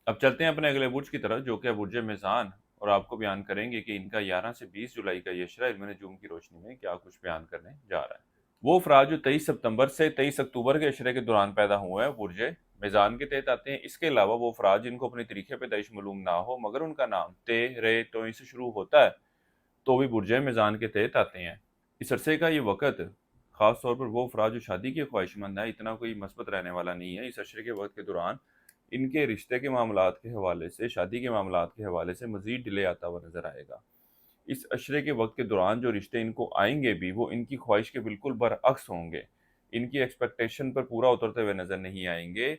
اب چلتے ہیں اپنے اگلے برج کی طرف جو کہ ہے برج میزان، اور آپ کو بیان کریں گے کہ ان کا 11 سے 20 جولائی کا یہ اشرہ علم نجوم کی روشنی میں کیا کچھ بیان کرنے جا رہا ہے۔ وہ افراد جو 23 ستمبر سے 23 اکتوبر کے اشرے کے دوران پیدا ہوئے ہیں برج میزان کے تحت آتے ہیں۔ اس کے علاوہ وہ افراد جن کو اپنی تاریخ پیدائش معلوم نہ ہو مگر ان کا نام تے رے توئی سے شروع ہوتا ہے تو بھی برج میزان کے تحت آتے ہیں۔ اس عرصے کا یہ وقت خاص طور پر وہ افراد جو شادی کے خواہش مند ہیں، اتنا کوئی مثبت رہنے والا نہیں ہے۔ اس عشرے کے وقت کے دوران ان کے رشتے کے معاملات کے حوالے سے، شادی کے معاملات کے حوالے سے مزید ڈیلے آتا ہوا نظر آئے گا۔ اس عشرے کے وقت کے دوران جو رشتے ان کو آئیں گے بھی وہ ان کی خواہش کے بالکل برعکس ہوں گے، ان کی ایکسپیکٹیشن پر پورا اترتے ہوئے نظر نہیں آئیں گے،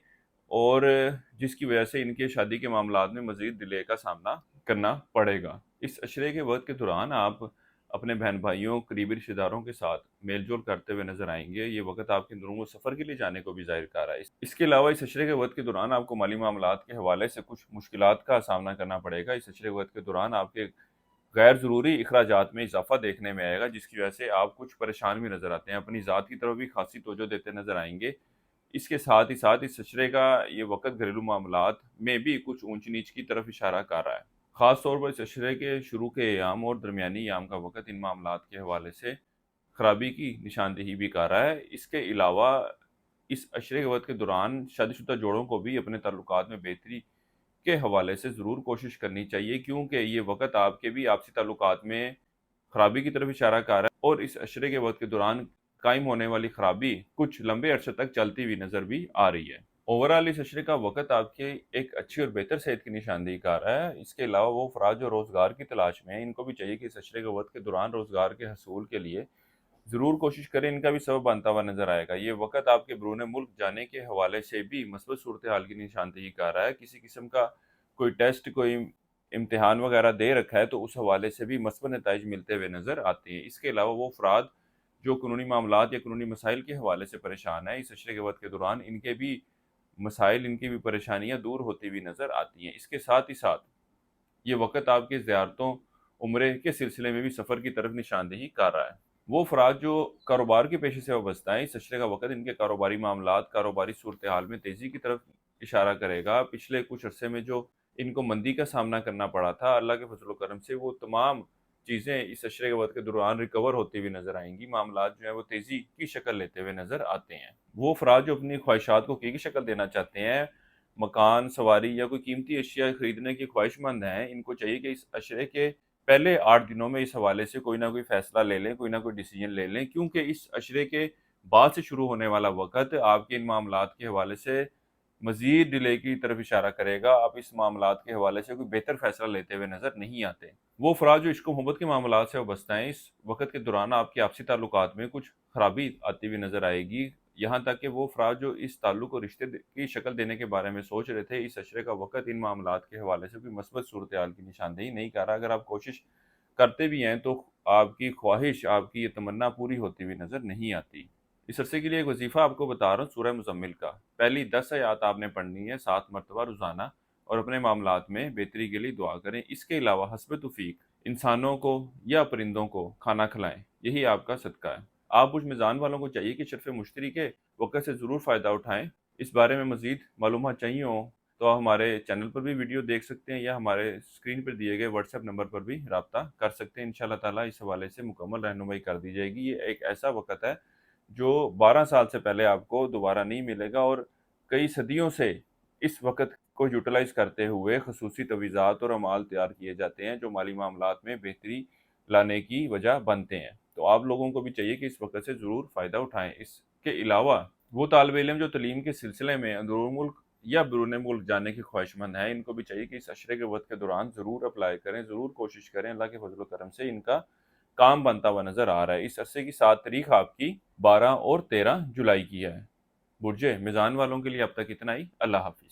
اور جس کی وجہ سے ان کے شادی کے معاملات میں مزید ڈیلے کا سامنا کرنا پڑے گا۔ اس عشرے کے وقت کے دوران آپ اپنے بہن بھائیوں، قریبی رشتہ داروں کے ساتھ میل جول کرتے ہوئے نظر آئیں گے۔ یہ وقت آپ کے اندروں کو سفر کے لیے جانے کو بھی ظاہر کر رہا ہے۔ اس کے علاوہ اس عشرے کے وقت کے دوران آپ کو مالی معاملات کے حوالے سے کچھ مشکلات کا سامنا کرنا پڑے گا۔ اس عشرے کے وقت کے دوران آپ کے غیر ضروری اخراجات میں اضافہ دیکھنے میں آئے گا، جس کی وجہ سے آپ کچھ پریشان بھی نظر آتے ہیں، اپنی ذات کی طرف بھی خاصی توجہ دیتے نظر آئیں گے۔ اس کے ساتھ ہی ساتھ اس عشرے کا یہ وقت گھریلو معاملات میں بھی کچھ اونچ نیچ کی طرف اشارہ کر رہا ہے۔ خاص طور پر اس عشرے کے شروع کے ایام اور درمیانی ایام کا وقت ان معاملات کے حوالے سے خرابی کی نشاندہی بھی کر رہا ہے۔ اس کے علاوہ اس عشرے کے وقت کے دوران شادی شدہ جوڑوں کو بھی اپنے تعلقات میں بہتری کے حوالے سے ضرور کوشش کرنی چاہیے، کیونکہ یہ وقت آپ کے بھی آپسی تعلقات میں خرابی کی طرف اشارہ کر رہا ہے، اور اس عشرے کے وقت کے دوران قائم ہونے والی خرابی کچھ لمبے عرصے تک چلتی ہوئی نظر بھی آ رہی ہے۔ اوورآل اس عشرے کا وقت آپ کے ایک اچھی اور بہتر صحت کی نشاندہی کر رہا ہے۔ اس کے علاوہ وہ افراد جو روزگار کی تلاش میں ہیں، ان کو بھی چاہیے کہ اس عشرے کے وقت کے دوران روزگار کے حصول کے لیے ضرور کوشش کریں، ان کا بھی سبب بنتا ہوا نظر آئے گا۔ یہ وقت آپ کے بیرون ملک جانے کے حوالے سے بھی مثبت صورتحال کی نشاندہی کر رہا ہے۔ کسی قسم کا کوئی ٹیسٹ، کوئی امتحان وغیرہ دے رکھا ہے تو اس حوالے سے بھی مثبت نتائج ملتے ہوئے نظر آتے ہیں۔ اس کے علاوہ وہ افراد جو قانونی معاملات یا قانونی مسائل کے حوالے سے پریشان ہیں، اس عشرے کے وقت کے دوران ان کے بھی مسائل، ان کی بھی پریشانیاں دور ہوتی ہوئی نظر آتی ہیں۔ اس کے ساتھ ہی ساتھ یہ وقت آپ کی زیارتوں، عمرے کے سلسلے میں بھی سفر کی طرف نشاندہی کر رہا ہے۔ وہ افراد جو کاروبار کے پیشے سے وابستہ ہیں، اس عشرے کا وقت ان کے کاروباری معاملات، کاروباری صورتحال میں تیزی کی طرف اشارہ کرے گا۔ پچھلے کچھ عرصے میں جو ان کو مندی کا سامنا کرنا پڑا تھا، اللہ کے فضل و کرم سے وہ تمام چیزیں اس عشرے کے وقت کے دوران ریکور ہوتی ہوئی نظر آئیں گی۔ معاملات جو ہیں وہ تیزی کی شکل لیتے ہوئے نظر آتے ہیں۔ وہ افراد جو اپنی خواہشات کو کی شکل دینا چاہتے ہیں، مکان، سواری یا کوئی قیمتی اشیاء خریدنے کی خواہش مند ہیں، ان کو چاہیے کہ اس عشرے کے پہلے 8 دنوں میں اس حوالے سے کوئی نہ کوئی فیصلہ لے لیں، کوئی نہ کوئی ڈیسیجن لے لیں، کیونکہ اس عشرے کے بعد سے شروع ہونے والا وقت آپ کے ان معاملات کے حوالے سے مزید ڈیلے کی طرف اشارہ کرے گا۔ آپ اس معاملات کے حوالے سے کوئی بہتر فیصلہ لیتے ہوئے نظر نہیں آتے۔ وہ افراد جو عشق و محبت کے معاملات سے وابستہ ہیں، اس وقت کے دوران آپ کے آپسی تعلقات میں کچھ خرابی آتی ہوئی نظر آئے گی، یہاں تک کہ وہ افراد جو اس تعلق کو رشتے کی شکل دینے کے بارے میں سوچ رہے تھے، اس عشرے کا وقت ان معاملات کے حوالے سے کوئی مثبت صورتحال کی نشاندہی نہیں کر رہا۔ اگر آپ کوشش کرتے بھی ہیں تو آپ کی خواہش، آپ کی یہ تمنا پوری ہوتی ہوئی نظر نہیں آتی۔ اس عرصے کے لیے ایک وظیفہ آپ کو بتا رہا ہوں، سورہ مزمل کا پہلی 10 آیات آپ نے پڑھنی ہے 7 مرتبہ روزانہ، اور اپنے معاملات میں بہتری کے لیے دعا کریں۔ اس کے علاوہ حسب توفیق انسانوں کو یا پرندوں کو کھانا کھلائیں، یہی آپ کا صدقہ ہے۔ آپ کچھ میزان والوں کو چاہیے کہ شرف مشتری کے وقت سے ضرور فائدہ اٹھائیں۔ اس بارے میں مزید معلومات چاہیے ہوں تو آپ ہمارے چینل پر بھی ویڈیو دیکھ سکتے ہیں، یا ہمارے اسکرین پر دیے گئے واٹس ایپ نمبر پر بھی رابطہ کر سکتے ہیں۔ انشاءاللہ تعالیٰ اس حوالے سے مکمل رہنمائی کر دی جائے گی۔ یہ ایک ایسا وقت ہے جو 12 سال سے پہلے آپ کو دوبارہ نہیں ملے گا، اور کئی صدیوں سے اس وقت کو یوٹیلائز کرتے ہوئے خصوصی تویزات اور اعمال تیار کیے جاتے ہیں جو مالی معاملات میں بہتری لانے کی وجہ بنتے ہیں۔ تو آپ لوگوں کو بھی چاہیے کہ اس وقت سے ضرور فائدہ اٹھائیں۔ اس کے علاوہ وہ طالب علم جو تعلیم کے سلسلے میں اندرون ملک یا بیرون ملک جانے کی خواہش مند ہیں، ان کو بھی چاہیے کہ اس عشرے کے وقت کے دوران ضرور اپلائی کریں، ضرور کوشش کریں۔ اللہ کے فضل و کرم سے ان کا کام بنتا ہوا نظر آ رہا ہے۔ اس عرصے کی 7 تاریخ آپ کی 12 اور 13 جولائی کی ہے۔ برج میزان والوں کے لیے اب تک اتنا ہی۔ اللہ حافظ۔